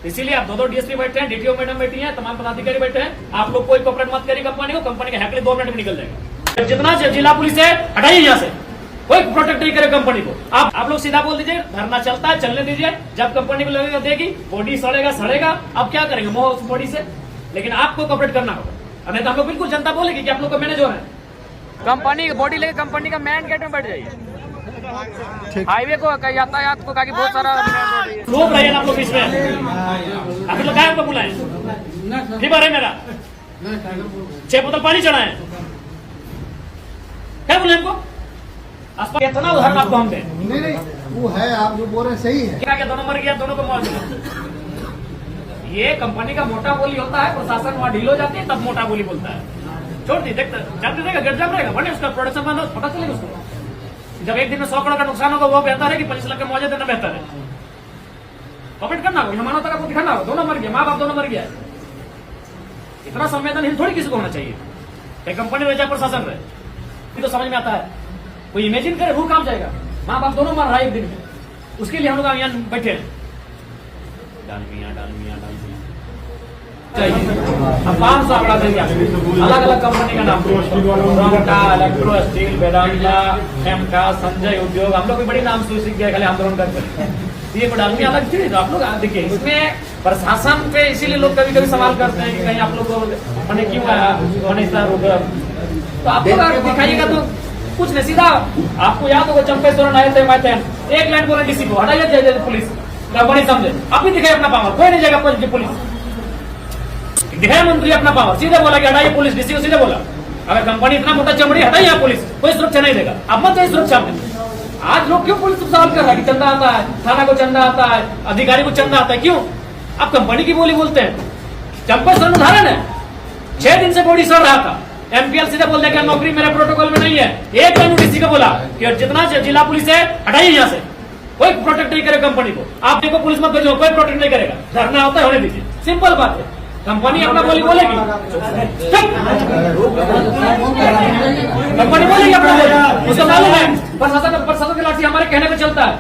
इसीलिए आप दो डीएसपी बैठे हैं, डीटीओ मैडम बैठी हैं, तमाम पदाधिकारी बैठे हैं। आप लोग कोई कॉपरेट मत करिए कंपनी को, कंपनी के हैकली 2 मिनट में निकल जाएगा। जितना जिला पुलिस है हटाइए यहाँ से, कोई प्रोटेक्ट नहीं करे कंपनी को। आप लोग सीधा बोल दीजिए धरना चलता है, चलने दीजिए। जब कंपनी को लगेगा देगी बॉडी सड़ेगा, अब क्या करेंगे मोह उस बॉडी से। लेकिन आपको कॉपरेट करना होगा, नहीं तो हम लोग बिल्कुल जनता बोलेगी कि आप लोग का मैनेजर है। कंपनी बॉडी लेके कंपनी का मेन गेट में बैठ जाइए। हाईवे को यातायात को काफी बहुत सारा लोग रहे आप लोग इसमें। आप लोग क्या बुलाए फीवर है मेरा, 6 बोतल पानी चढ़ाए, क्या बोले हमको? कितना उदाहरण आपको हम दें? नहीं वो है, आप जो बोल रहे हैं सही है। क्या दोनों मर गया, दोनों को मौत। ये कंपनी का मोटा बोली होता है, प्रशासन वहाँ ढील हो जाती है तब मोटा बोली बोलता है। छोड़ दी देखते जब देगा गेट जम रहेगा, बने उसका प्रोडक्शन बंद हो, पता चलेगा उसको। जब एक दिन में 100 करोड़ का नुकसान होगा वो बेहतर है कि 25 लाख का मुआवजा देना बेहतर है। कॉपरेट करना होगा, मानवता का दिखाना होगा। दोनों मर गया, माँ बाप दोनों मर गया। इतना संवेदनशील थोड़ी किसी को होना चाहिए। कंपनी रह जाए प्रशासन रहे तो समझ में आता है। कोई इमेजिन करे रूह काम जाएगा, माँ बाप दोनों मर रहा है एक दिन में। उसके लिए हम लोग यहाँ बैठे हैं। डालमिया चाहिए, अब 500 आंकड़ा देंगे। अलग अलग कंपनी का नाम, रोंगटा, इलेक्ट्रो स्टील, वेदांता, एमका, संजय उद्योग, हम लोग भी बड़ी नाम से सीख गए खाली आंदोलन करते। ये डालमिया अलग थी। तो आप लोग देखिए इसमें प्रशासन पे इसीलिए लोग कभी कभी सवाल करते हैं कि कहीं आप लोग को मैंने क्यों आया, तो आप लोग दिखाइएगा तो कुछ नहीं। सीधा आपको याद होगा चंपेश्वर आए थे, मैं थे एक लाइन बोले डीसी को हटाइए, पुलिस कंपनी समझे। अभी दिखाई अपना पावर, कोई नहीं जाएगा पुलिस। दिखाया मंत्री अपना पावर, सीधे बोला कि हटाइए पुलिस, डीसी को सीधे बोला अगर कंपनी इतना मोटा चमड़ी हटाइए पुलिस, कोई सुरक्षा नहीं देगा। अब मत जाइए सुरक्षा में। आज लोग क्यों पुलिस सवाल कर रहा है कि चंदा आता है, थाना को चंदा आता है, अधिकारी को चंदा आता है, क्यों? आप कंपनी की बोली बोलते हैं। चंपेश्वर उदाहरण है, 6 दिन से बॉडी सड़ रहा था, एमपीएल सीधे बोल दिया नौकरी मेरे प्रोटोकॉल में नहीं है। एक बार डीसी को बोला कि जितना जिला पुलिस है हटाइए यहाँ से, कोई प्रोटेक्ट नहीं करे कंपनी को। आप देखो पुलिस मत भेजो, कोई प्रोटेक्ट नहीं करेगा। धरना होता है होने दीजिए, सिंपल बात है। कंपनी अपना बोली बोलेगी, कंपनी बोलेगी अपना बोली, उसको मालूम है प्रशासन की लाठी हमारे कहने पे चलता है।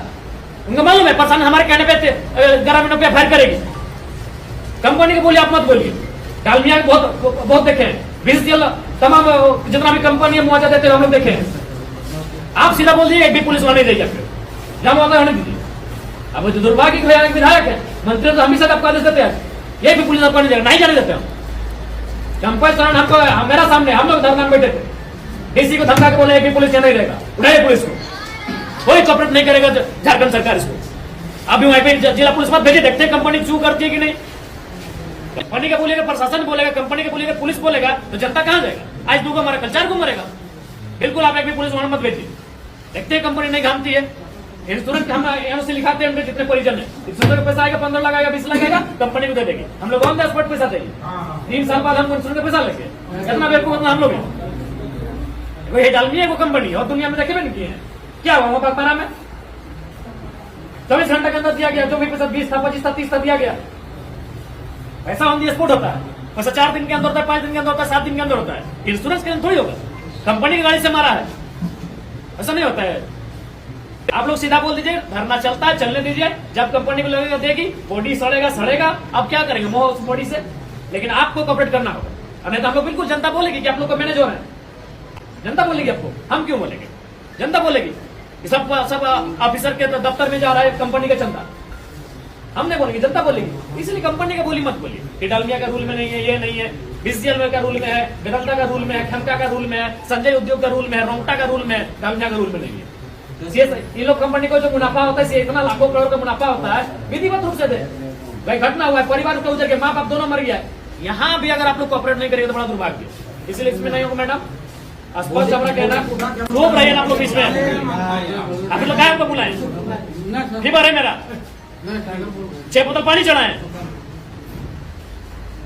उनको मालूम है प्रशासन हमारे कहने पे ग्रामीणों पे फायर करेगी। कंपनी की बोली आप मत बोलिए। डालमिया बहुत देखे हैं, 20 जेल तमाम जितना भी कंपनी मुआवजा देते हैं हम लोग देखे हैं। आप सीधा बोल दीजिए एक भी पुलिस वाला नहीं देगा, जहां होता होने दीजिए। अब जो दुर्भाग्य के विधायक है, मंत्री तो हमेशा आपको आदेश देते हैं ये भी पुलिस आपको नहीं जाने देते हम। चंपेश्वर हमको मेरा सामने हम लोग धरना में बैठे थे, डीसी को धमका के बोले एक भी पुलिस नहीं रहेगा, उठाइए पुलिस को, कोई कॉपरेट नहीं करेगा झारखंड सरकार इसको। अभी वहीं पे जिला पुलिस मत भेजिए, देखते कंपनी चू करती है कि नहीं। कंपनी का बोलेगा, प्रशासन बोलेगा, कंपनी का बोलेगा, पुलिस बोलेगा, तो जनता कहां जाएगा? आज 2 को मरेगा, कल 4 को मरेगा। बिल्कुल आप एक भी पुलिस वहां मत भेजिए। देखते हैं कंपनी नहीं घामती है। इंश्योरेंस हम यहाँ से लिखाते हैं, जितने परिजन है इंश्योरेंस का पैसा आएगा, 15 लाख आएगा, 20 लाख आएगा, कंपनी को दे देगी। हम लोग ऑन द स्पॉट पैसा देंगे। 3 साल बाद हम इंश्योरेंस का पैसा लेंगे। कितना बेवकूफ उतना हम लोग हैं। ये डालमिया है वो कंपनी, और दुनिया में देखे भी नहीं किए हैं। क्या हुआ बागबारा में 24 घंटे के अंदर दिया गया, जो भी पैसा 20 था, 25 था, 30 था, दिया गया। पैसा ऑन द स्पॉट होता है, पैसा 4 दिन के अंदर होता है, 5 दिन के अंदर होता है, 7 दिन के अंदर होता है। इंश्योरेंस के अंदर थोड़ी होगा। कंपनी की गाड़ी से मारा है, ऐसा नहीं होता है। आप लोग सीधा बोल दीजिए धरना चलता है, चलने दीजिए। जब कंपनी को लगेगा देगी बॉडी सड़ेगा, अब क्या करेंगे मोह उस बॉडी से। लेकिन आपको कॉपरेट करना होगा, नहीं तो हम लोग बिल्कुल जनता बोलेगी कि आप लोग का मैनेजर है। जनता बोलेगी आपको, हम क्यों बोलेंगे? जनता बोलेगी कि सब ऑफिसर के दफ्तर में जा रहा है कंपनी का चंदा, हम नहीं बोलेंगे, जनता बोलेगी। इसलिए कंपनी का बोली मत बोलिए कि डालमिया का रूल में नहीं है, ये नहीं है, बीसीएल का रूल में है, वेदांता का रूल में है, खमका का रूल में है, संजय उद्योग का रूल में है, रोंगटा का रूल में है, डालमिया का रूल में नहीं है। ये लोग कंपनी को जो मुनाफा होता है, इतना लाखों करोड़ का मुनाफा होता है, विधिवत रूप से दे। भाई घटना हुआ है, परिवार का उजर गया, माँ बाप दोनों मर गया। यहाँ भी अगर आप लोग कॉपरेट नहीं करेंगे तो बड़ा दुर्भाग्य। इसलिए इसमें नहीं होगा मैडम, स्पष्ट हमारा कहना। लोग रहे आप लोग इसमें, आप लोग क्या बुलाए फीवर है मेरा, 6 बोतल पानी चढ़ाए,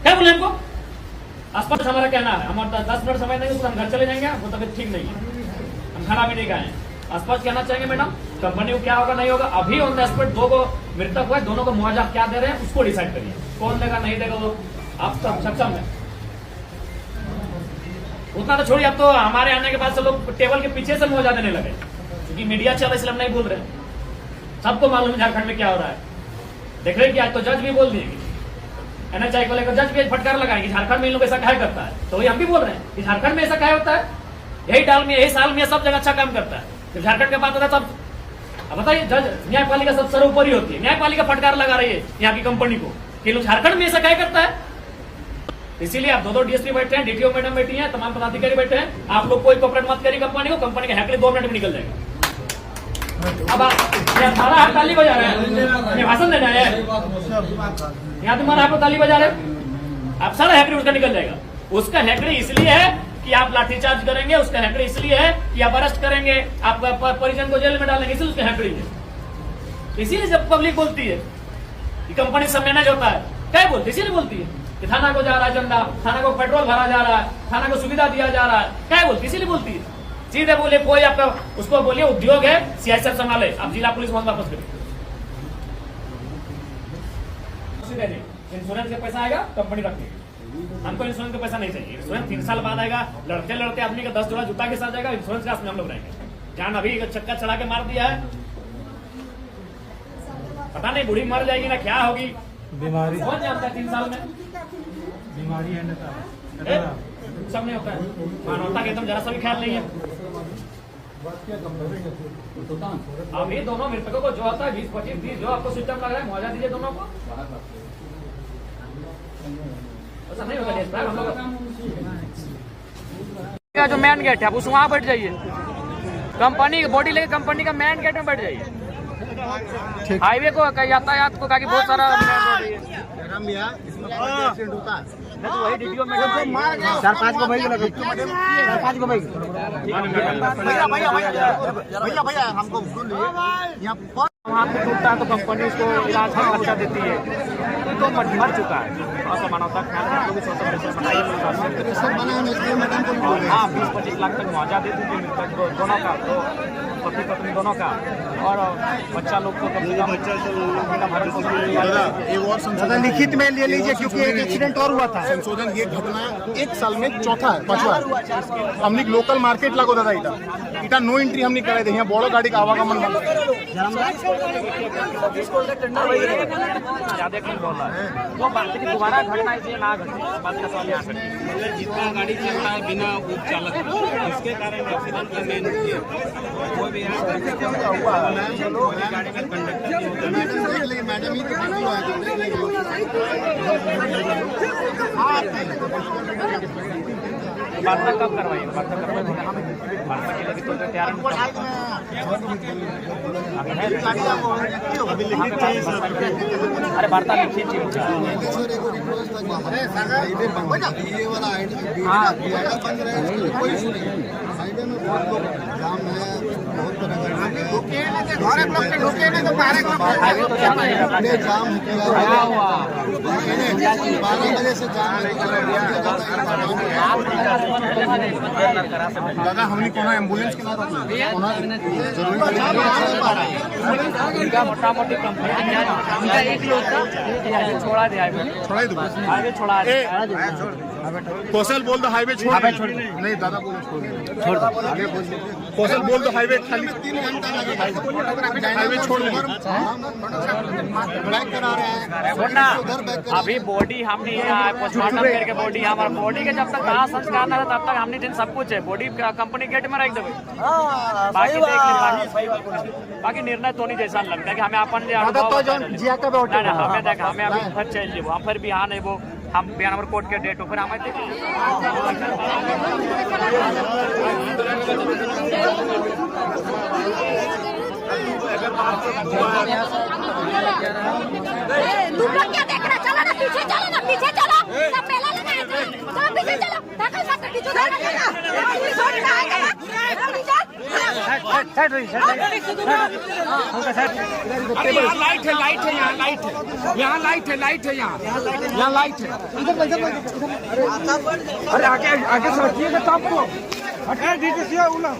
क्या बोले हमको? स्पष्ट हमारा कहना है। हमारा 10 मिनट समय नहीं, हम घर चले जाएंगे, वो तबियत ठीक नहीं है, हम खाना भी नहीं खाए। स्पष्ट कहना चाहेंगे मैडम, कंपनी को क्या होगा नहीं होगा। अभी ऑन द स्पॉट 2 को मृतक हुआ है, दोनों को मुआवजा क्या दे रहे हैं उसको डिसाइड करिए, कौन देगा नहीं देगा वो आप सब सक्षम है। उतना तो छोड़िए, अब तो हमारे आने के बाद से लोग टेबल के पीछे से मुआवजा देने लगे, क्योंकि मीडिया चल इसलिए हम नहीं बोल रहे। सबको मालूम है झारखंड में क्या हो रहा है। देख रहे कि आज तो जज भी बोल दिए NHI को लेकर जज भी फटकार लगाएंगे झारखंड में इन लोग ऐसा क्या करता है, तो वही हम भी बोल रहे हैं कि झारखंड में ऐसा क्या होता है, यही डाल में यही साल में सब जगह अच्छा काम करता है, जब झारखंड के बात होता है तब अब बताइए जज न्यायपालिका सब सर्वोपरि होती है, न्यायपालिका फटकार लगा रही है यहाँ की कंपनी को कि लोग झारखंड में ऐसा क्या करता है। इसीलिए आप दो DSP बैठे हैं, DTO मैडम बैठी हैं, तमाम पदाधिकारी बैठे हैं, आप लोग कोई कॉपरेट मत करिए कंपनी को, कंपनी के हैकड़े 2 मिनट में निकल जाएगा। अब सारा हाथ ताली बजा रहे हैं, भाषण देना है यहाँ तुम्हारा हाथ ताली बजा रहे, आप सारा हैकड़े उसका निकल जाएगा। उसका हैकड़े इसलिए है कि आप लाठीचार्ज करेंगे, उसका हैकड़े इसलिए है कि आप अरेस्ट करेंगे, आप परिजन को जेल में डालेंगे, इसलिए उसका हैकड़े है। इसीलिए जब पब्लिक बोलती है कि कंपनी सब मैनेज होता है, क्या बोलती है, इसीलिए बोलती है कि थाना को जा रहा है चंदा, थाना को पेट्रोल भरा जा रहा है, थाना को सुविधा दिया जा रहा है, क्या बोलती है, इसीलिए बोलती है। सीधे बोले कोई आपका उसको बोलिए उद्योग है CISF संभाले, आप जिला पुलिस वहां वापस करिए। इंश्योरेंस का पैसा आएगा कंपनी रखेगी, हमको इंश्योरेंस का पैसा नहीं चाहिए। इंश्योरेंस 3 साल बाद आएगा, लड़ते लड़ते आदमी का 10 जोड़ा जूता के साथ जाएगा, इंश्योरेंस का हम लोग रहेंगे। जान अभी चक्का चढ़ा के मार दिया है, पता नहीं बूढ़ी मर जाएगी ना क्या होगी, बीमारी कौन जानता है 3 साल में बीमारी है सब नहीं होता है। मानवता के एकदम जरा सा भी ख्याल नहीं है। अभी दोनों मृतकों को जो होता है 20-25 जो आपको सिस्टम लग रहा है मुआवजा दीजिए दोनों को, ऐसा नहीं होगा। हम लोग जो मेन गेट है आप उस वहाँ बैठ जाइए, कंपनी बॉडी लेके कंपनी का मेन गेट में बैठ जाइए। हाईवे को यातायात को काफी बहुत सारा एक्सीडेंट होता है, वही DTO में 4-5 को भाई 4-5 को भाई भैया हमको यहाँ वहाँ पे टूटता है तो कंपनी उसको इलाज का खर्चा देती है, तो मर चुका है। और मानवता ख्याल बनाए, हाँ 20-25 लाख तक मुआवजा दे दीजिए दोनों का, तो पति पत्नी दोनों का, और बच्चा लोग को कम से कम लिखित में ले लीजिए, क्योंकि एक एक्सीडेंट और हुआ था। संशोधन ये घटना 1 साल में 5वां हमने लोकल मार्केट लागो दादा इटा नो एंट्री हमने कराए थे, यहाँ बड़ो गाड़ी का आवागमन ज्यादा कम बोल रहा है वो बात की दोबारा घटना इसलिए ना घटे, बात का सवाल यहाँ मतलब जितना गाड़ी चल रहा है बिना चालक इसके कारण एक्सीडेंट का मेन कोई भी हुआ गाड़ी का कंडक्टर मैडम ही वार्ता कब करवाइए, वार्ता करवाइए वार्ता के लिए तो तैयार अरे वार्ता लिखी थी जाम है, बहुत जाम 12 बजे से जाम दादा हमने कोना एम्बुलेंस के मोटा मोटी कंपनी छोड़ा दिया आगे छोड़ा कौशल बोल दो हाईवे छोड़ नहीं दादा बोलो छोड़ आगे बोल कौशल बोल दो हाईवे खाली 3 घंटा लगेगा हाईवे छोड़ अभी बॉडी हमने पोस्टमार्टम करके बॉडी हमारा बॉडी के जब तक कहाँ संस्कार न तब तक हमने दिन सब कुछ है बॉडी कंपनी गेट में रख देवे बाकी निर्णय तो नहीं जैसा लगता है कि हमें अपन हमें देखा हमें अभी फिर चल जाए फिर बिहान है वो हम बिहान नंबर कोर्ट के डेट हो फिर हमें तुम लोग क्या देख रहे? चलो ना पीछे चलो ना पीछे चलो सब मेला लगाए थे चलो पीछे चलो देखो सब पीछे लाइट है यहाँ लाइट है यहाँ लाइट है यहाँ लाइट है अरे आगे आगे से हटिएगा तो आपको हटे डीटीसी उला